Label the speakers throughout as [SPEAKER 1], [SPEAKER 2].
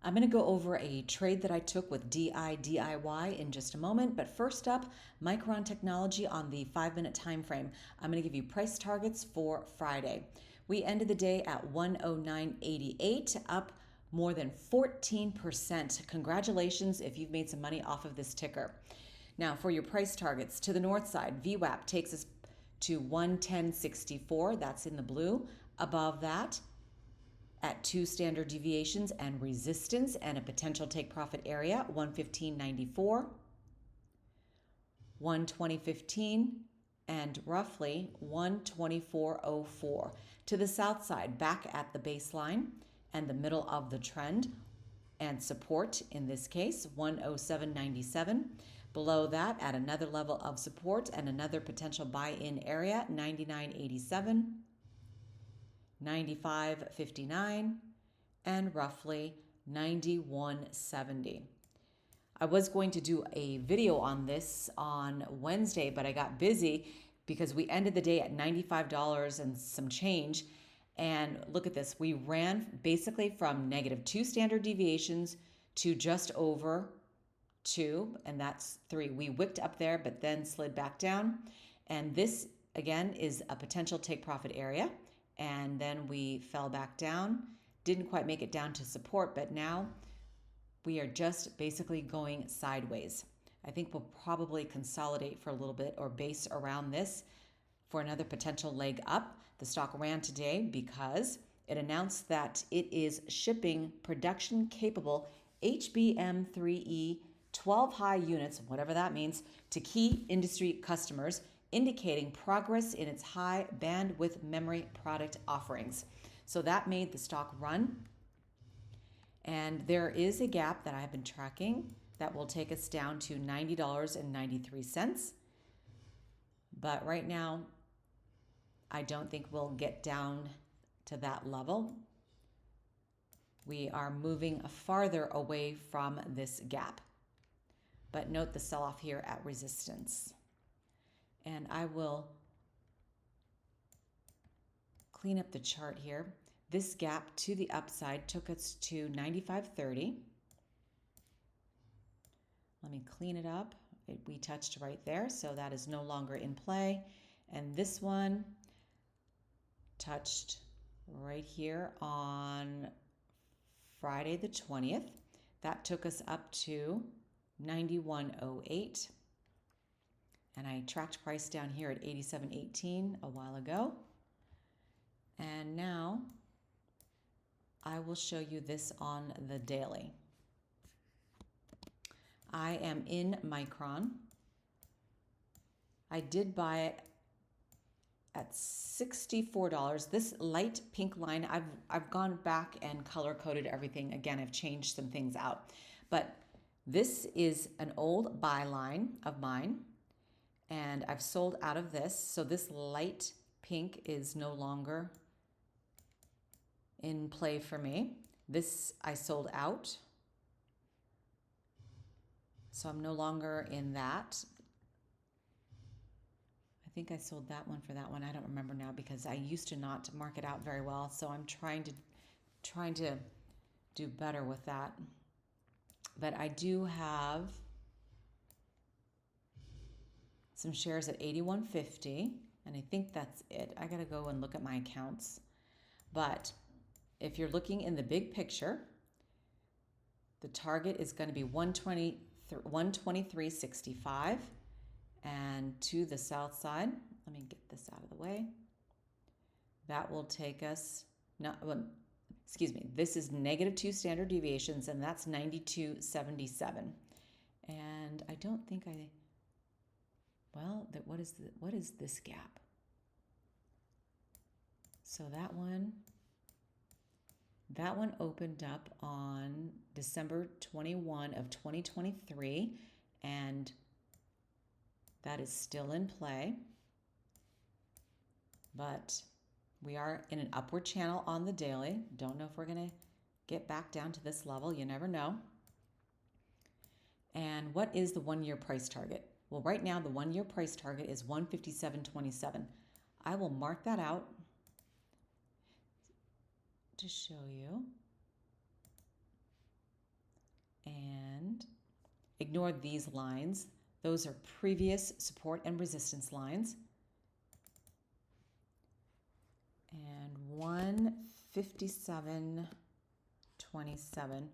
[SPEAKER 1] I'm going to go over a trade that I took with DIDIY in just a moment, but first up, Micron Technology on the 5-minute time frame. I'm going to give you price targets for Friday. We ended the day at 109.88, up more than 14%. Congratulations if you've made some money off of this ticker. Now for your price targets, to the north side, VWAP takes us to 110.64, that's in the blue. Above that, at 2 standard deviations and resistance and a potential take profit area, 115.94, 120.15, and roughly 124.04. To the south side, back at the baseline and the middle of the trend, and support in this case, 107.97. Below that, at another level of support and another potential buy-in area, 99.87. 95.59, and roughly 91.70. I was going to do a video on this on Wednesday, but I got busy because we ended the day at $95 and some change. And look at this, we ran basically from -2 standard deviations to just over 2, and that's 3. We wicked up there, but then slid back down. And this, again, is a potential take profit area. And then we fell back down, didn't quite make it down to support, but now we are just basically going sideways. I think we'll probably consolidate for a little bit or base around this for another potential leg up. The stock ran today because it announced that it is shipping production capable HBM3E 12 high units, whatever that means, to key industry customers, indicating progress in its high bandwidth memory product offerings. So that made the stock run. And there is a gap that I've been tracking that will take us down to $90.93. But right now, I don't think we'll get down to that level. We are moving farther away from this gap. But note the sell-off here at resistance. And I will clean up the chart here. This gap to the upside took us to 95.30. Let me clean it up. We touched right there, so that is no longer in play. And this one touched right here on Friday the 20th. That took us up to 91.08. And I tracked price down here at 87.18 a while ago. And now I will show you this on the daily. I am in Micron. I did buy it at $64. This light pink line, I've gone back and color coded everything. Again, I've changed some things out. But this is an old buy line of mine. And I've sold out of this. So this light pink is no longer in play for me. This I sold out. So I'm no longer in that. I think I sold that one for that one. I don't remember now because I used to not mark it out very well. So I'm trying to do better with that. But I do have some shares at 81.50, and I think that's it. I gotta go and look at my accounts. But if you're looking in the big picture, the target is gonna be 123.65, and to the south side, let me get this out of the way. That will take us, this is -2 standard deviations, and that's 92.77. And I don't think what is this gap? So that one opened up on December 21 of 2023, and that is still in play. But we are in an upward channel on the daily. Don't know if we're going to get back down to this level. You never know. And what is the 1-year price target? Well, right now, the 1-year price target is 157.27. I will mark that out to show you. And ignore these lines. Those are previous support and resistance lines. And 157.27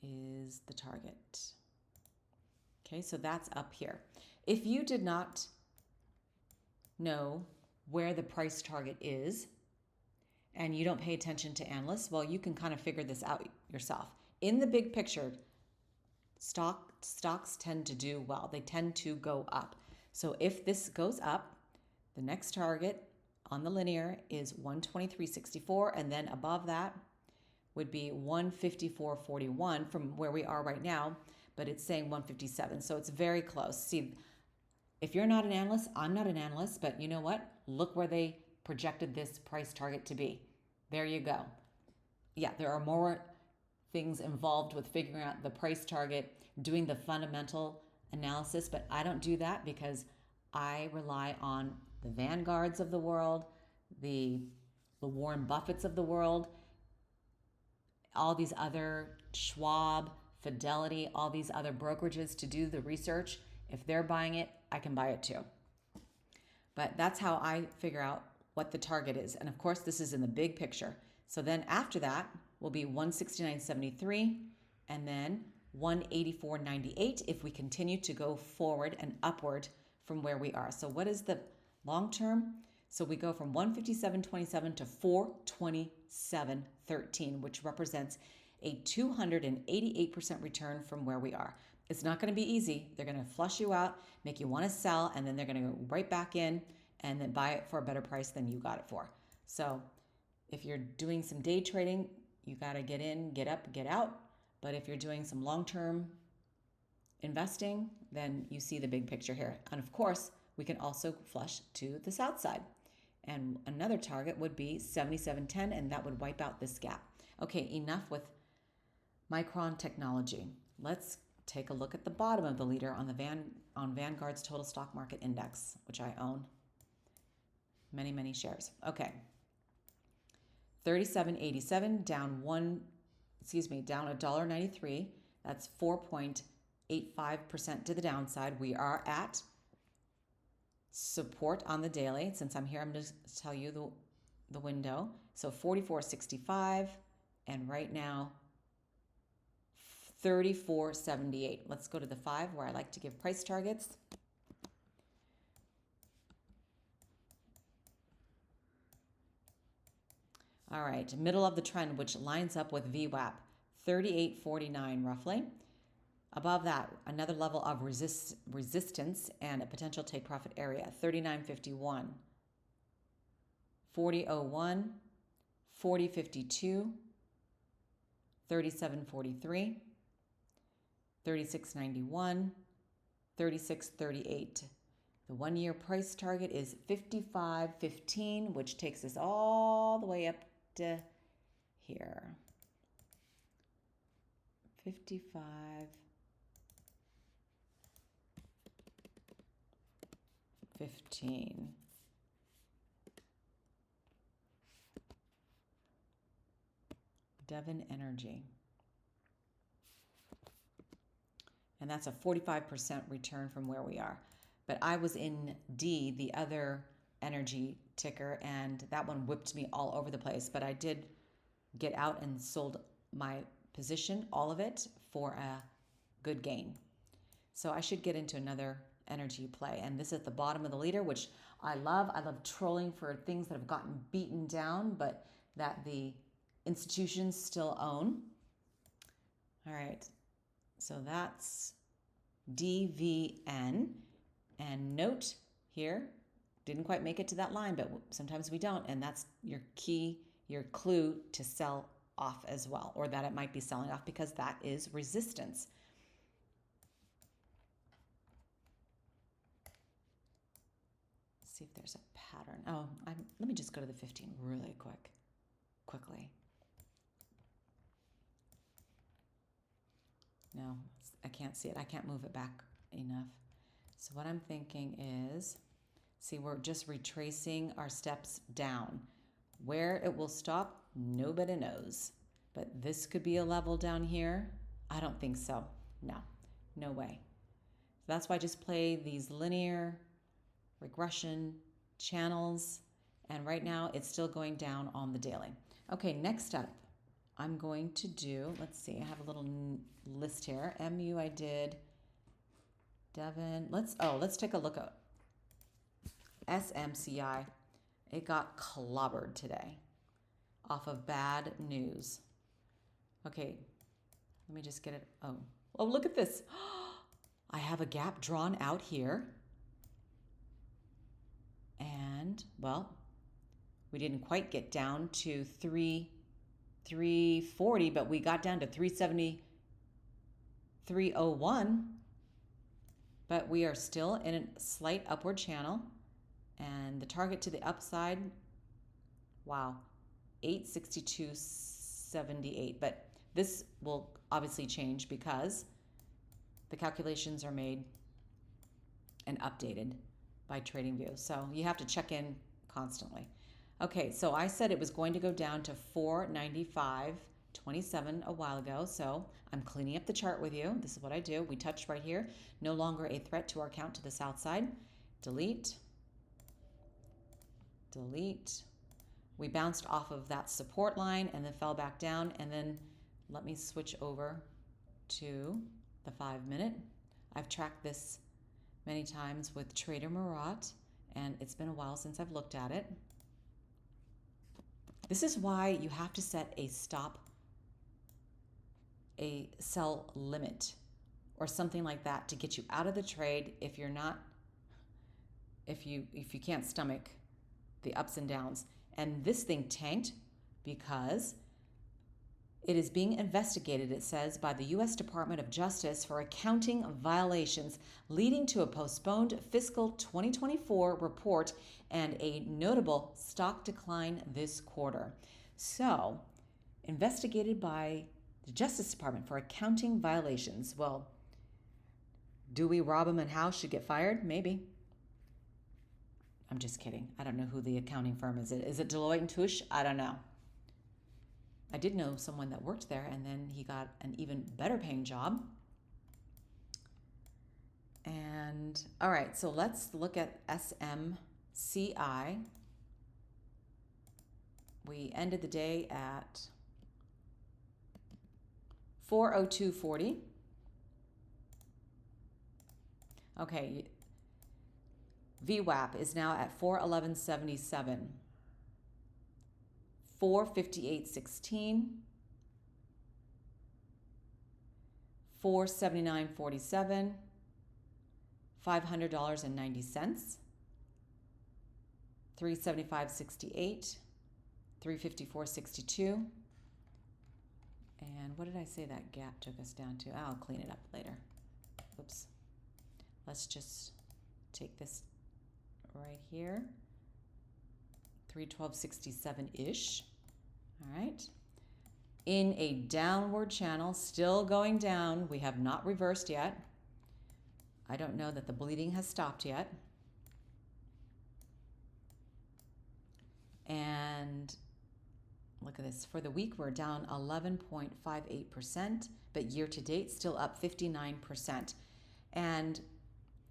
[SPEAKER 1] is the target. Okay, so that's up here. If you did not know where the price target is and you don't pay attention to analysts, well, you can kind of figure this out yourself. In the big picture, stocks tend to do well. They tend to go up. So if this goes up, the next target on the linear is 123.64, and then above that would be 154.41 from where we are right now, but it's saying 157, so it's very close. See, if you're not an analyst, I'm not an analyst, but you know what? Look where they projected this price target to be. There you go. Yeah, there are more things involved with figuring out the price target, doing the fundamental analysis, but I don't do that because I rely on the Vanguards of the world, the Warren Buffetts of the world, all these other Schwab, Fidelity, all these other brokerages to do the research. If they're buying it, I can buy it too. But that's how I figure out what the target is. And of course, this is in the big picture. So then after that will be 169.73 and then 184.98 if we continue to go forward and upward from where we are. So what is the long term? So we go from 157.27 to 427.13, which represents a 288% return from where we are. It's not going to be easy. They're going to flush you out, make you want to sell, and then they're going to go right back in and then buy it for a better price than you got it for. So if you're doing some day trading, you got to get in, get up, get out. But if you're doing some long-term investing, then you see the big picture here. And of course, we can also flush to the south side. And another target would be 77.10, and that would wipe out this gap. Okay, enough with Micron Technology. Let's take a look at the bottom of the leader on Vanguard's Total Stock Market Index, which I own many, many shares. Okay. 37.87 down $1.93. That's 4.85% to the downside. We are at support on the daily. Since I'm here, I'm going to tell you the window. So 44.65 and right now 34.78. Let's go to the 5 where I like to give price targets. All right, middle of the trend, which lines up with VWAP, 38.49 roughly. Above that, another level of resistance and a potential take profit area, 39.51, 40.01, 40.52, 37.43, 36.91, 36.38. The 1 year price target is 55.15, which takes us all the way up to here. 55.15. DVON Energy. And that's a 45% return from where we are. But I was in D, the other energy ticker, and that one whipped me all over the place. But I did get out and sold my position, all of it, for a good gain. So I should get into another energy play. And this is at the bottom of the leader, which I love. I love trolling for things that have gotten beaten down, but that the institutions still own. All right. So that's DVN. And note here, didn't quite make it to that line, but sometimes we don't. And that's your key, your clue to sell off as well, or that it might be selling off because that is resistance. Let's see if there's a pattern. Oh, let me just go to the 15 really quickly. No, I can't see it. I can't move it back enough. So what I'm thinking is, see, we're just retracing our steps down. Where it will stop, nobody knows. But this could be a level down here. I don't think so. No, no way. That's why I just play these linear regression channels. And right now it's still going down on the daily. Okay, next up, I'm going to do, let's see, I have a little list here. MU I did, DVON. Let's take a look at SMCI. It got clobbered today off of bad news. Okay, let me just get it. Oh, look at this. I have a gap drawn out here. And, well, we didn't quite get down to 340, but we got down to 370, 301. But we are still in a slight upward channel. And the target to the upside, wow, 862.78. But this will obviously change because the calculations are made and updated by TradingView. So you have to check in constantly. Okay, so I said it was going to go down to 495.27 a while ago. So I'm cleaning up the chart with you. This is what I do. We touched right here. No longer a threat to our account to the south side. Delete. Delete. We bounced off of that support line and then fell back down. And then let me switch over to the 5-minute. I've tracked this many times with Trader Murat, and it's been a while since I've looked at it. This is why you have to set a sell limit or something like that to get you out of the trade if you can't stomach the ups and downs. And this thing tanked because it is being investigated, it says, by the U.S. Department of Justice for accounting violations, leading to a postponed fiscal 2024 report and a notable stock decline this quarter. So, investigated by the Justice Department for accounting violations. Well, do we rob them and how? Should get fired? Maybe. I'm just kidding. I don't know who the accounting firm is. Is it Deloitte & Touche? I don't know. I did know someone that worked there, and then he got an even better paying job. And all right, so let's look at SMCI. We ended the day at 402.40. Okay, VWAP is now at 411.77. 458.16, 479.47, $500.90, 375.68, 354.62. And what did I say that gap took us down to? I'll clean it up later. Oops. Let's just take this right here. 312.67-ish. All right. In a downward channel, still going down. We have not reversed yet. I don't know that the bleeding has stopped yet. And look at this. For the week, we're down 11.58%, but year to date, still up 59%. And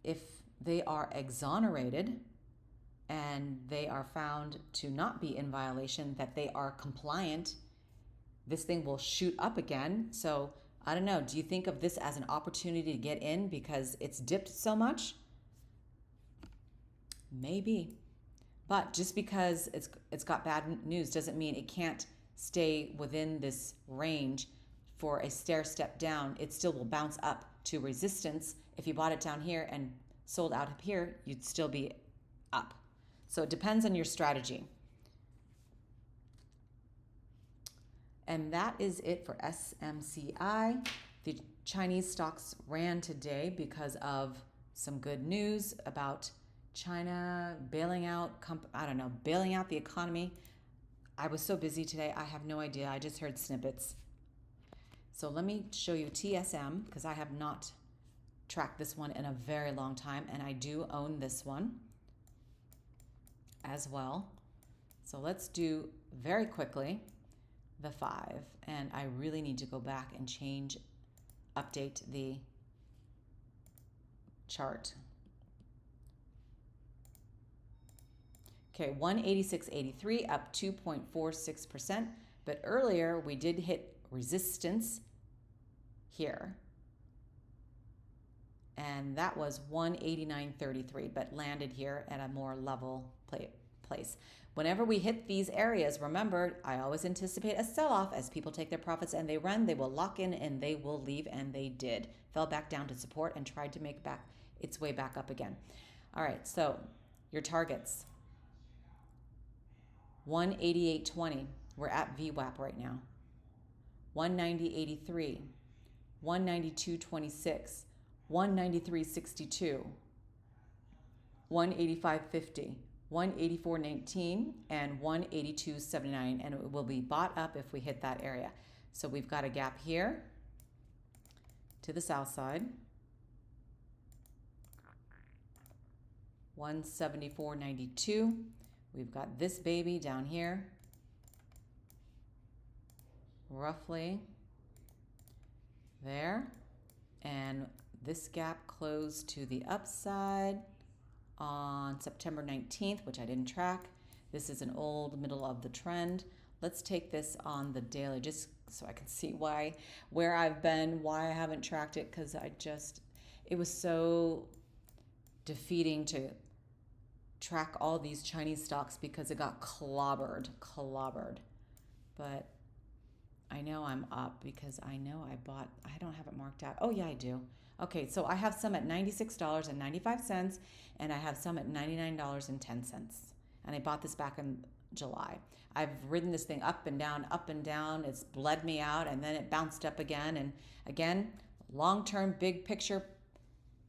[SPEAKER 1] if they are exonerated, and they are found to not be in violation, that they are compliant, this thing will shoot up again. So I don't know. Do you think of this as an opportunity to get in because it's dipped so much? Maybe. But just because it's got bad news doesn't mean it can't stay within this range for a stair step down. It still will bounce up to resistance. If you bought it down here and sold out up here, you'd still be up. So it depends on your strategy. And that is it for SMCI. The Chinese stocks ran today because of some good news about China bailing out the economy. I was so busy today, I have no idea. I just heard snippets. So let me show you TSM because I have not tracked this one in a very long time, and I do own this one as well. So let's do very quickly the 5, and I really need to go back and change update the chart. Okay, 186.83 up 2.46%. But earlier we did hit resistance here. And that was 189.33, but landed here at a more level place. Whenever we hit these areas, remember, I always anticipate a sell-off as people take their profits and they run, they will lock in and they will leave, and they did. Fell back down to support and tried to make back its way back up again. All right, so your targets. 188.20. We're at VWAP right now. 190.83. 192.26. 193.62. 185.50. 184.19 and 182.79, and it will be bought up if we hit that area. So we've got a gap here to the south side. 174.92. We've got this baby down here, roughly there, and this gap closed to the upside on September 19th, which I didn't track. This is an old middle of the trend. Let's take this on the daily just so I can see where I've been, why I haven't tracked it, because it was so defeating to track all these Chinese stocks because it got clobbered. But I know I'm up because I know I don't have it marked out. Oh yeah, I do. Okay, so I have some at $96.95 and I have some at $99.10. And I bought this back in July. I've ridden this thing up and down, up and down. It's bled me out and then it bounced up again. And again, long-term, big picture,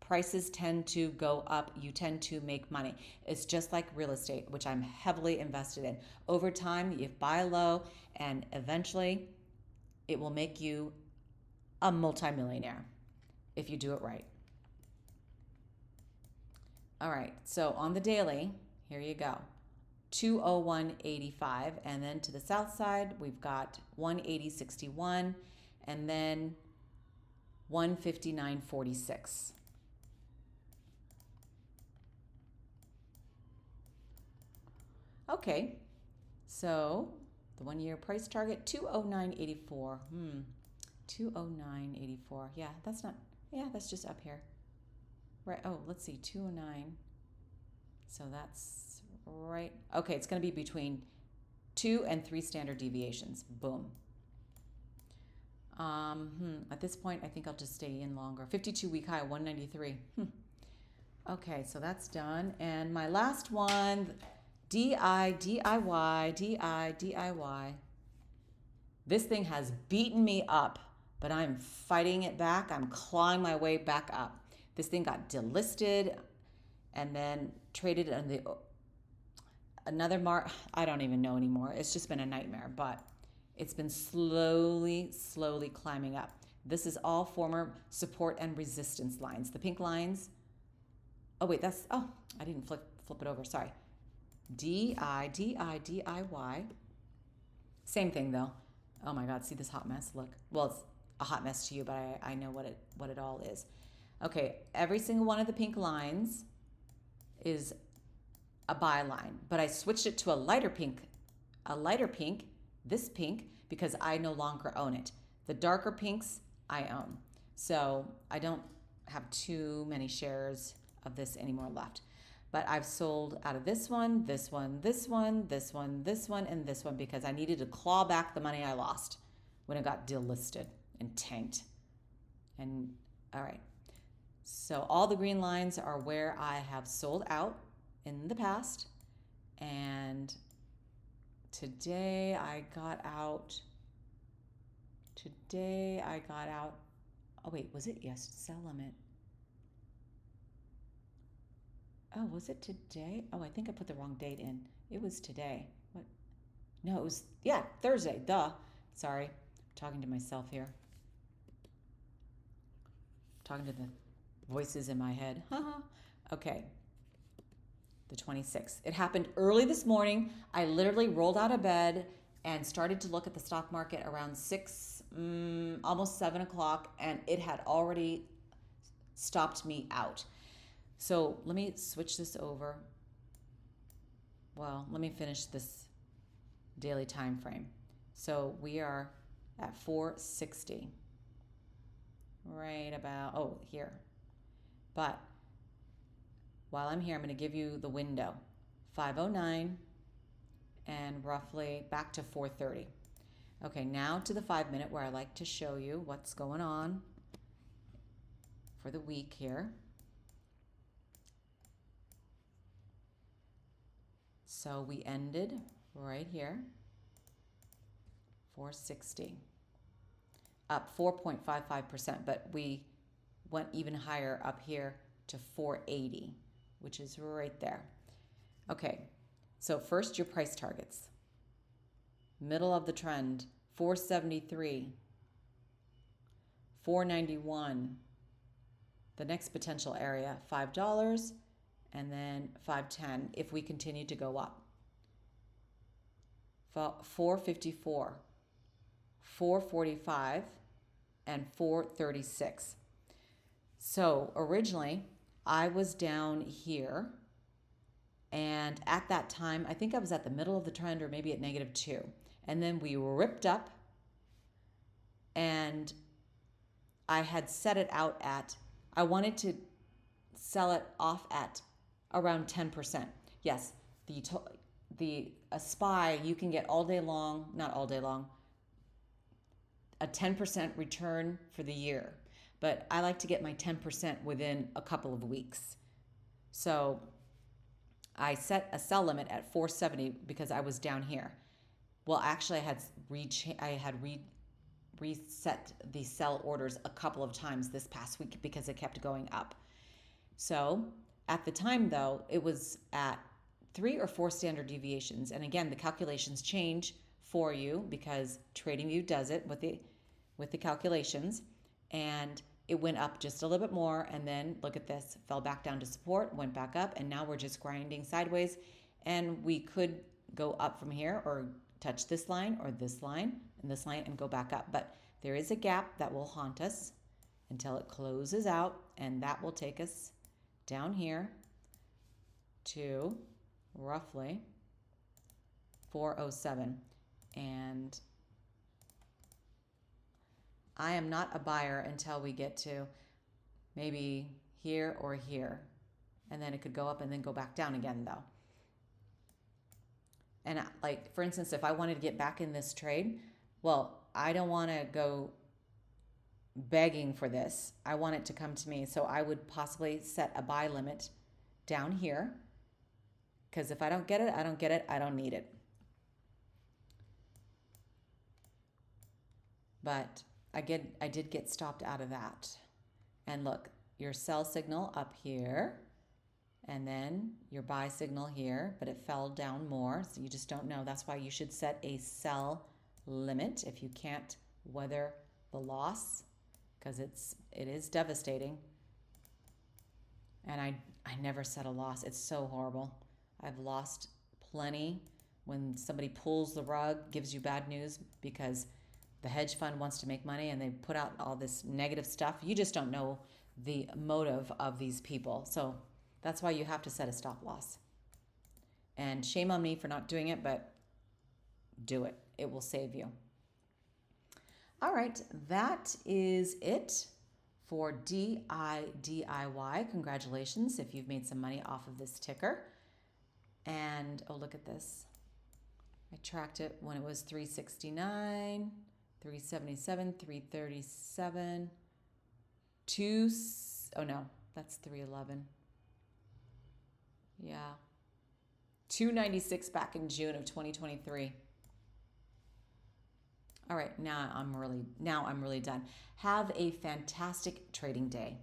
[SPEAKER 1] prices tend to go up. You tend to make money. It's just like real estate, which I'm heavily invested in. Over time, you buy low and eventually it will make you a multimillionaire if you do it right. All right, so on the daily, here you go. 201.85, and then to the south side, we've got 180.61, and then 159.46. Okay, so the 1 year price target, 209.84. 209.84. Yeah, that's just up here. Right, oh, let's see, 209. So that's right. Okay, it's going to be between 2 and 3 standard deviations. Boom. At this point, I think I'll just stay in longer. 52-week high, 193. Okay, so that's done. And my last one, DIDY. This thing has beaten me up, but I'm fighting it back. I'm clawing my way back up. This thing got delisted and then traded on another I don't even know anymore. It's just been a nightmare, but it's been slowly climbing up. This is all former support and resistance lines. The pink lines. Oh wait, I didn't flip it over. Sorry. DIDY. Same thing though. Oh my God, see this hot mess? Look. Well, it's a hot mess to you, but I know what it all is. Okay, every single one of the pink lines is a buy line, but I switched it to a lighter pink, this pink, because I no longer own it. The darker pinks I own. So I don't have too many shares of this anymore left. But I've sold out of this one, this one, this one, this one, this one, and this one because I needed to claw back the money I lost when it got delisted and tanked. And all right. So all the green lines are where I have sold out in the past. And today I got out. Oh wait, was it yes, sell limit? Oh, was it today? Oh, I think I put the wrong date in. It was today. What? No, it was, Thursday. Duh. Sorry. I'm talking to myself here. Talking to the voices in my head. Okay. The 26th. It happened early this morning. I literally rolled out of bed and started to look at the stock market around 6 almost 7 o'clock and it had already stopped me out. So let me switch this over. Well, let me finish this daily time frame. So we are at 460, right about, oh, here. But while I'm here, I'm going to give you the window, 509 and roughly back to 430. Okay, now to the 5 minute where I like to show you what's going on for the week here. So we ended right here, 460, up 4.55%, but we went even higher up here to 480, which is right there. Okay, so first your price targets. Middle of the trend, 473, 491. The next potential area, $5, and then 510 if we continue to go up. 454, 445, and 436. So originally I was down here, and at that time I think I was at the middle of the trend or maybe at -2, and then we ripped up, and I had set it out at, I wanted to sell it off at around 10%. Yes, a SPY you can get all day long, not all day long, a 10% return for the year. But I like to get my 10% within a couple of weeks. So I set a sell limit at 470 because I was down here. Well, actually I had reset the sell orders a couple of times this past week because it kept going up. So at the time, though, it was at 3 or 4 standard deviations. And again, the calculations change for you because TradingView does it with the calculations. And it went up just a little bit more. And then look at this, fell back down to support, went back up. And now we're just grinding sideways. And we could go up from here or touch this line or this line and this line and go back up. But there is a gap that will haunt us until it closes out. And that will take us down here to roughly 407. And I am not a buyer until we get to maybe here or here. And then it could go up and then go back down again, though. And like, for instance, if I wanted to get back in this trade, well, I don't want to go begging for this. I want it to come to me. So I would possibly set a buy limit down here, because if I don't get it, I don't get it. I don't need it. But I did get stopped out of that. And look, your sell signal up here, and then your buy signal here, but it fell down more. So you just don't know. That's why you should set a sell limit if you can't weather the loss, because it is devastating. And I never set a loss. It's so horrible. I've lost plenty when somebody pulls the rug, gives you bad news because the hedge fund wants to make money and they put out all this negative stuff. You just don't know the motive of these people. So that's why you have to set a stop loss. And shame on me for not doing it, but do it. It will save you. All right, that is it for DIDIY. Congratulations if you've made some money off of this ticker. And oh, look at this. I tracked it when it was 369, 377, 337, oh no, that's 311. Yeah. 296 back in June of 2023. All right, now I'm really done. Have a fantastic trading day.